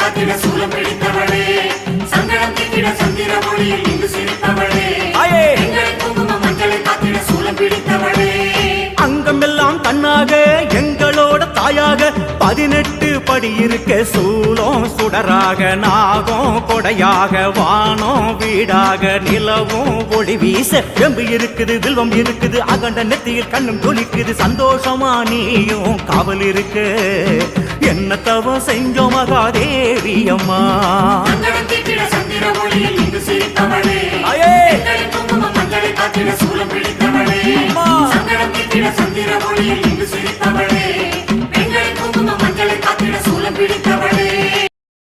காத்திட சூலம் பிடித்தவளே சங்கடம் திக்கிட சந்திர மொழியில் இங்கு சிரிப்பவளே எங்களை குங்கும மஞ்சளை காத்திட சூலம் பிடித்தவளே அங்கமெல்லாம் தன்னாக எங்களோட தாயாக 18 படி இருக்க சூலம் சுடராக நாகம் கொடையாக வானம் வீடாக நிலவும் ஒளி வீச எம்பு இருக்குது வில்வம் இருக்குது அகண்ட நெத்தியில் கண்ணும் துளிக்குது சந்தோஷமா நீயும் காவல் இருக்கு என்ன தவம் செஞ்சோம் மகாதேவி அம்மா சங்கடம் திக்கிட சந்திர மொழியில் இங்கு சிரிப்பவளே எங்களை குங்கும மஞ்சளை காத்திட சூலம் பிடித்தவளே சங்கடம் திக்கிட சந்திர மொழியில் இங்கு சிரிப்பவளே